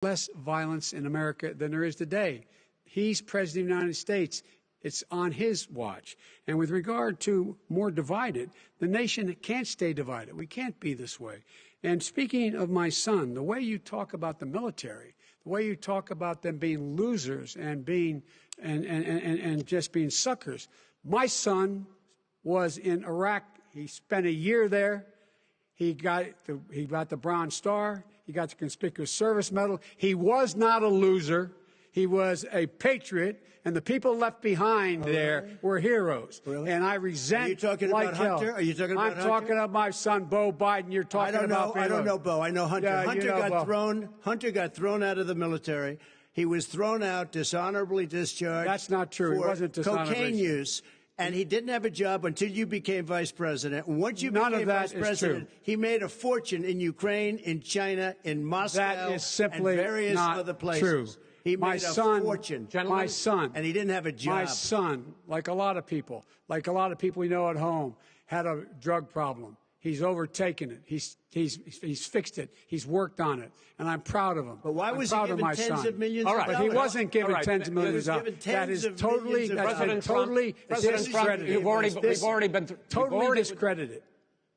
less violence in America than there is today. He's president of the United States. It's on his watch. And with regard to more divided, the nation can't stay divided. We can't be this way. And speaking of my son, the way you talk about the military, the way you talk about them being losers and being and just being suckers. My son was in Iraq. He spent a year there. He got the Bronze Star. He got the Conspicuous Service Medal. He was not a loser. He was a patriot, and the people left behind there were heroes. Really? And I resent. Are you talking about Hunter? Are you talking about Hunter? I'm talking about my son, Bo Biden. You're talking about. I don't know Bo. I know Hunter. Yeah, Hunter got thrown out of the military. He was thrown out, dishonorably discharged. That's not true. He wasn't dishonorably. Cocaine use. And he didn't have a job until you became vice president. Once you became vice president, he made a fortune in Ukraine, in China, in Moscow, that is simply and various not other places. True. He made a fortune. My son. And he didn't have a job. My son, like a lot of people we know at home, had a drug problem. He's overtaken it. He's fixed it. He's worked on it. And I'm proud of him. But why was he given tens of millions of dollars? But he wasn't given tens of millions of dollars. That is totally discredited. We've already been totally discredited.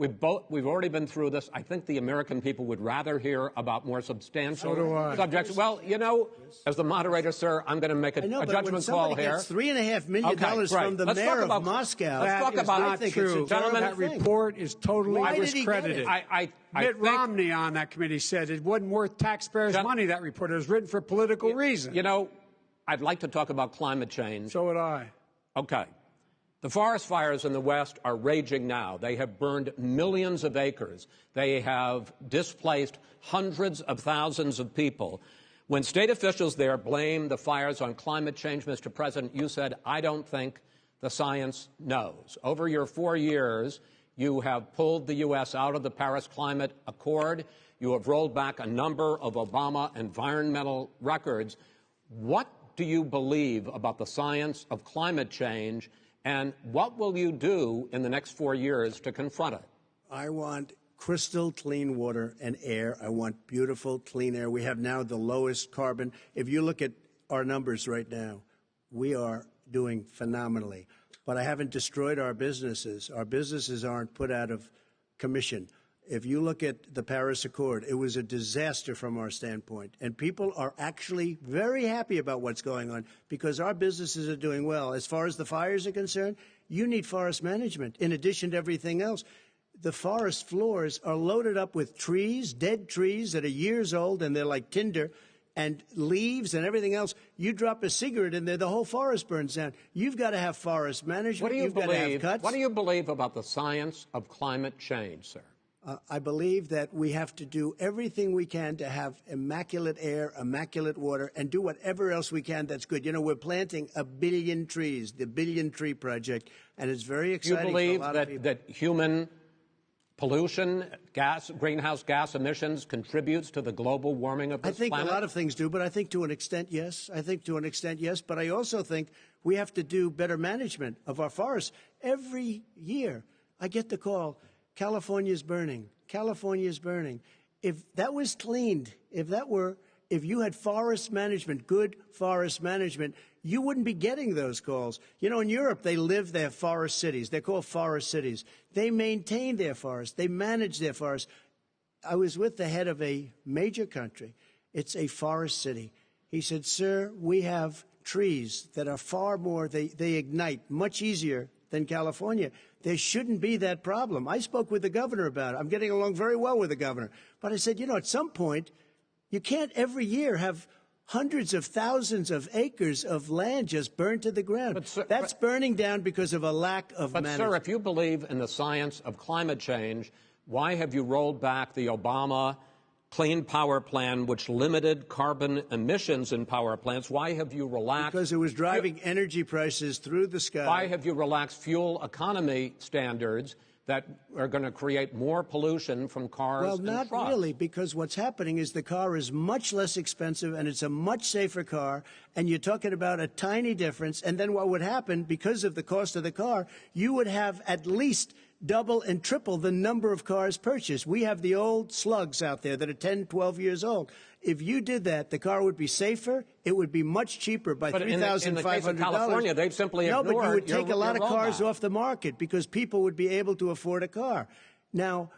We've already been through this. I think the American people would rather hear about more substantial subjects. Well, you know, as the moderator, sir, I'm going to make a judgment call here. $3.5 million from the mayor of Moscow. Let's talk about not true. Gentlemen, that report is totally discredited. Mitt Romney on that committee said it wasn't worth taxpayers' money, that report. It was written for political reasons. You know, I'd like to talk about climate change. So would I. Okay. The forest fires in the West are raging now. They have burned millions of acres. They have displaced hundreds of thousands of people. When state officials there blame the fires on climate change, Mr. President, you said, I don't think the science knows. Over your 4 years, you have pulled the U.S. out of the Paris Climate Accord. You have rolled back a number of Obama environmental records. What do you believe about the science of climate change? And what will you do in the next 4 years to confront it? I want crystal clean water and air. I want beautiful, clean air. We have now the lowest carbon. If you look at our numbers right now, we are doing phenomenally. But I haven't destroyed our businesses. Our businesses aren't put out of commission. If you look at the Paris Accord, it was a disaster from our standpoint. And people are actually very happy about what's going on because our businesses are doing well. As far as the fires are concerned, you need forest management in addition to everything else. The forest floors are loaded up with trees, dead trees that are years old, and they're like tinder, and leaves and everything else. You drop a cigarette in there, the whole forest burns down. You've got to have forest management. What do you believe? Got to have cuts. What do you believe about the science of climate change, sir? I believe that we have to do everything we can to have immaculate air, immaculate water, and do whatever else we can that's good. You know, we're planting 1 billion trees, the Billion Tree Project, and it's very exciting. You believe for a lot of people. that human pollution, greenhouse gas emissions contributes to the global warming of this planet? I think a lot of things do, but I think to an extent, yes. But I also think we have to do better management of our forests. Every year, I get the call, California's burning. California's burning. If that was cleaned, if you had forest management, good forest management, you wouldn't be getting those calls. You know, in Europe, they have forest cities. They're called forest cities. They maintain their forests. They manage their forests. I was with the head of a major country. It's a forest city. He said, sir, we have trees that are far more, they ignite much easier than California. There shouldn't be that problem. I spoke with the governor about it. I'm getting along very well with the governor. But I said, you know, at some point, you can't every year have hundreds of thousands of acres of land just burned to the ground. That's burning down because of a lack of management. But, sir, if you believe in the science of climate change, why have you rolled back the Obama Clean Power Plan, which limited carbon emissions in power plants? Why have you relaxed? Because it was driving energy prices through the sky. Why have you relaxed fuel economy standards that are going to create more pollution from cars and trucks? Well, not really, because what's happening is the car is much less expensive and it's a much safer car, and you're talking about a tiny difference. And then what would happen, because of the cost of the car, you would have at least double and triple the number of cars purchased. We have the old slugs out there that are 10, 12 years old. If you did that, the car would be safer. It would be much cheaper by $3,500. In the case of California, they've simply ignored No, but you would take a lot of cars roadmap off the market because people would be able to afford a car. Now,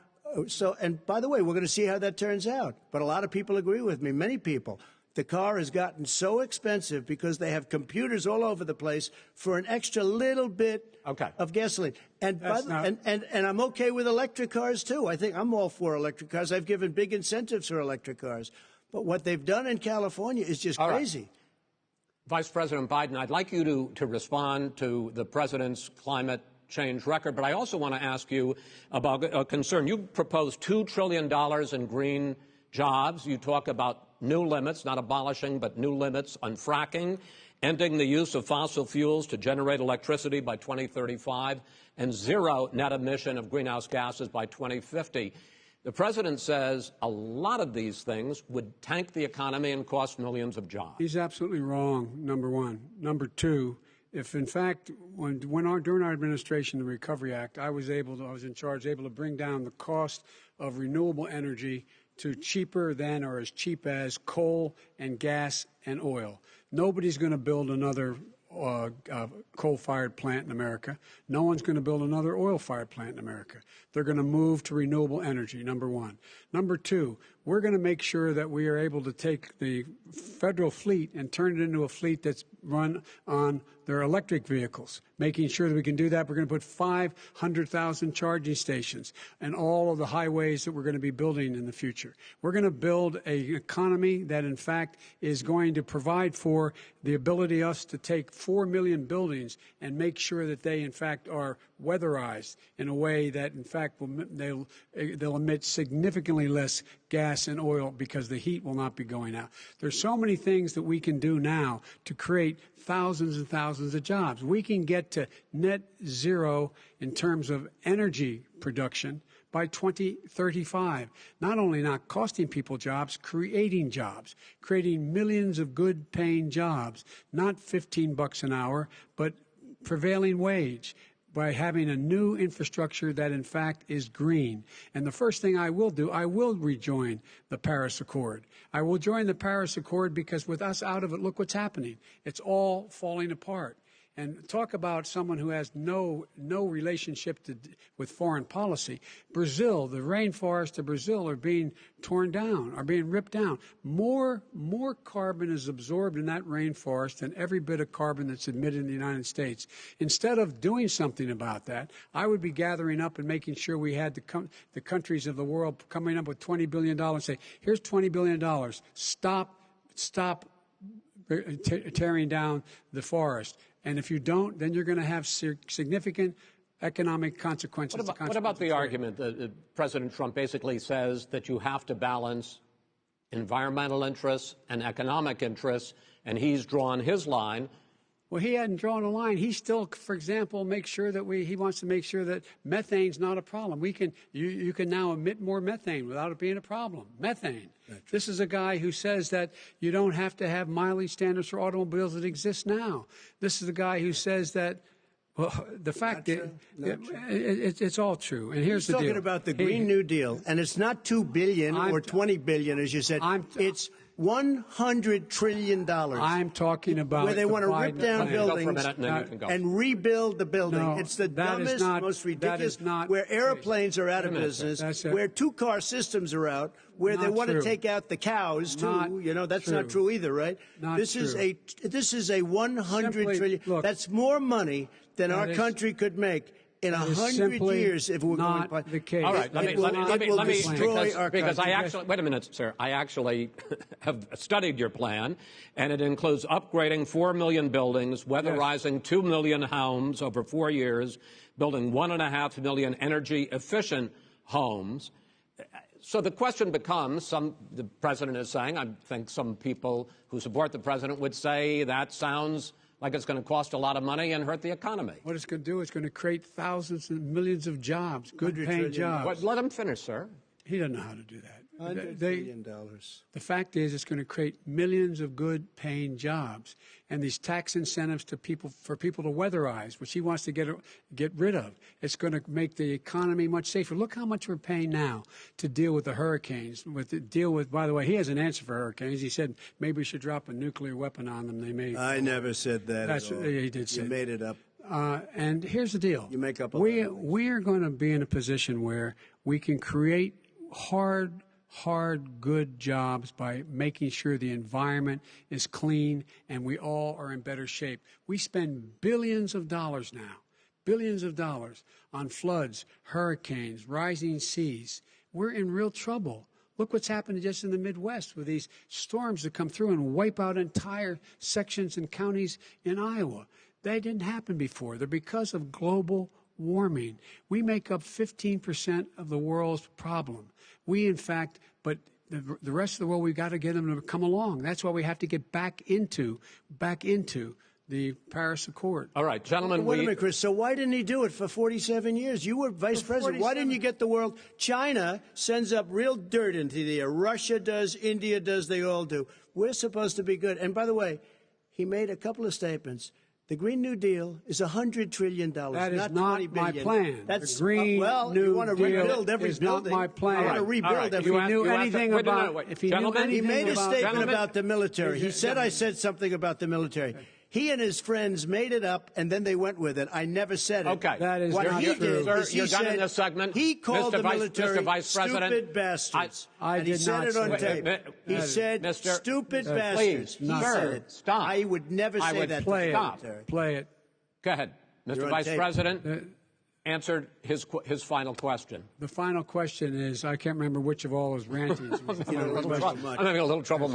and by the way, we're going to see how that turns out. But a lot of people agree with me, many people. The car has gotten so expensive because they have computers all over the place for an extra little bit of gasoline. And I'm okay with electric cars, too. I think I'm all for electric cars. I've given big incentives for electric cars. But what they've done in California is just crazy. Vice President Biden, I'd like you to respond to the president's climate change record, but I also want to ask you about a concern. You proposed $2 trillion in green jobs. You talk about new limits, not abolishing, but new limits on fracking, ending the use of fossil fuels to generate electricity by 2035, and zero net emission of greenhouse gases by 2050. The president says a lot of these things would tank the economy and cost millions of jobs. He's absolutely wrong, number one. Number two, if in fact, during our administration, the Recovery Act, I was in charge, able to bring down the cost of renewable energy to cheaper than or as cheap as coal and gas and oil. Nobody's going to build another coal-fired plant in America. No one's going to build another oil-fired plant in America. They're going to move to renewable energy, number one. Number two, we're going to make sure that we are able to take the federal fleet and turn it into a fleet that's run on their electric vehicles. Making sure that we can do that, we're going to put 500,000 charging stations and all of the highways that we're going to be building in the future. We're going to build an economy that, in fact, is going to provide for the ability us to take 4 million buildings and make sure that they, in fact, are weatherized in a way that, in fact, they'll emit significantly less gas and oil because the heat will not be going out. There's so many things that we can do now to create thousands and thousands of jobs. We can get to net zero in terms of energy production by 2035. Not only not costing people jobs, creating millions of good paying jobs, not $15 an hour, but prevailing wage, by having a new infrastructure that, in fact, is green. And the first thing I will do, I will rejoin the Paris Accord. I will join the Paris Accord because with us out of it, look what's happening. It's all falling apart. And talk about someone who has no relationship with foreign policy. Brazil, the rainforests of Brazil are being torn down, are being ripped down. More carbon is absorbed in that rainforest than every bit of carbon that's emitted in the United States. Instead of doing something about that, I would be gathering up and making sure we had the countries of the world coming up with $20 billion and say, here's $20 billion. Stop tearing down the forest. And if you don't, then you're going to have significant economic consequences. What about the argument that President Trump basically says that you have to balance environmental interests and economic interests, and he's drawn his line? Well, he hadn't drawn a line. He still, for example, he wants to make sure that methane's not a problem. You can now emit more methane without it being a problem. Methane. This is a guy who says that you don't have to have mileage standards for automobiles that exist now. This is a guy who says that, well, the fact that it's all true. And here's the deal. He's talking about the Green New Deal, and it's not $2 billion or $20 billion, as you said. It's $100 trillion. I'm talking about where they want to rip down buildings and rebuild the building. No, it's the dumbest, most ridiculous. Where airplanes are out of business, where two-car systems are out, where they want to take out the cows too. That's not true either, right? This is a $100 trillion. Look, that's more money than our country could make in 100 years if we're going to the case. All right, let me destroy our because country. I actually wait a minute, sir. I actually have studied your plan, and it includes upgrading 4 million buildings, weatherizing 2 million homes over 4 years, building 1.5 million energy-efficient homes. So the question becomes, the president is saying, I think some people who support the president would say that sounds like it's going to cost a lot of money and hurt the economy. What it's going to do is going to create thousands and millions of jobs, good-paying jobs. Let him finish, sir. He doesn't know how to do that. $100 billion. The fact is, it's going to create millions of good-paying jobs, and these tax incentives to people for people to weatherize, which he wants to get rid of. It's going to make the economy much safer. Look how much we're paying now to deal with the hurricanes. By the way, he has an answer for hurricanes. He said maybe we should drop a nuclear weapon on them. They may. I never said that. That's at all. He did say. You made it up. And here's the deal. You make up. We are going to be in a position where we can create hard, good jobs by making sure the environment is clean and we all are in better shape. We spend billions of dollars on floods, hurricanes, rising seas. We're in real trouble. Look what's happened just in the Midwest with these storms that come through and wipe out entire sections and counties in Iowa. They didn't happen before. They're because of global warming. We make up 15% of the world's problem. We, in fact, but the rest of the world, we've got to get them to come along. That's why we have to get back into the Paris Accord. All right, gentlemen. Wait a minute, Chris. So why didn't he do it for 47 years? You were vice president. Why didn't you get the world? China sends up real dirt into the air. Russia does. India does. They all do. We're supposed to be good. And by the way, he made a couple of statements. The Green New Deal is $100 trillion. That is not not $20 my billion. plan. That's the Green New you want to rebuild Deal every is building. not my plan. I want to rebuild every. If he knew anything about, He made a statement Gentlemen, about the military. He said I said something about the military. He and his friends made it up, and then they went with it. I never said it. Okay. That is what not he true. did Sir, is he you're done said in this segment. he called the military Mr. Vice President, stupid bastards. I and he did said not it on say tape. He said Mr. stupid Please, bastards. He sir, said it. stop. I would never say that. Play to the it. military. Play it. Go ahead. You're Mr. on Vice tape. President answered his final question. The final question is, I can't remember which of all his rantings was the final question. I'm having a little trouble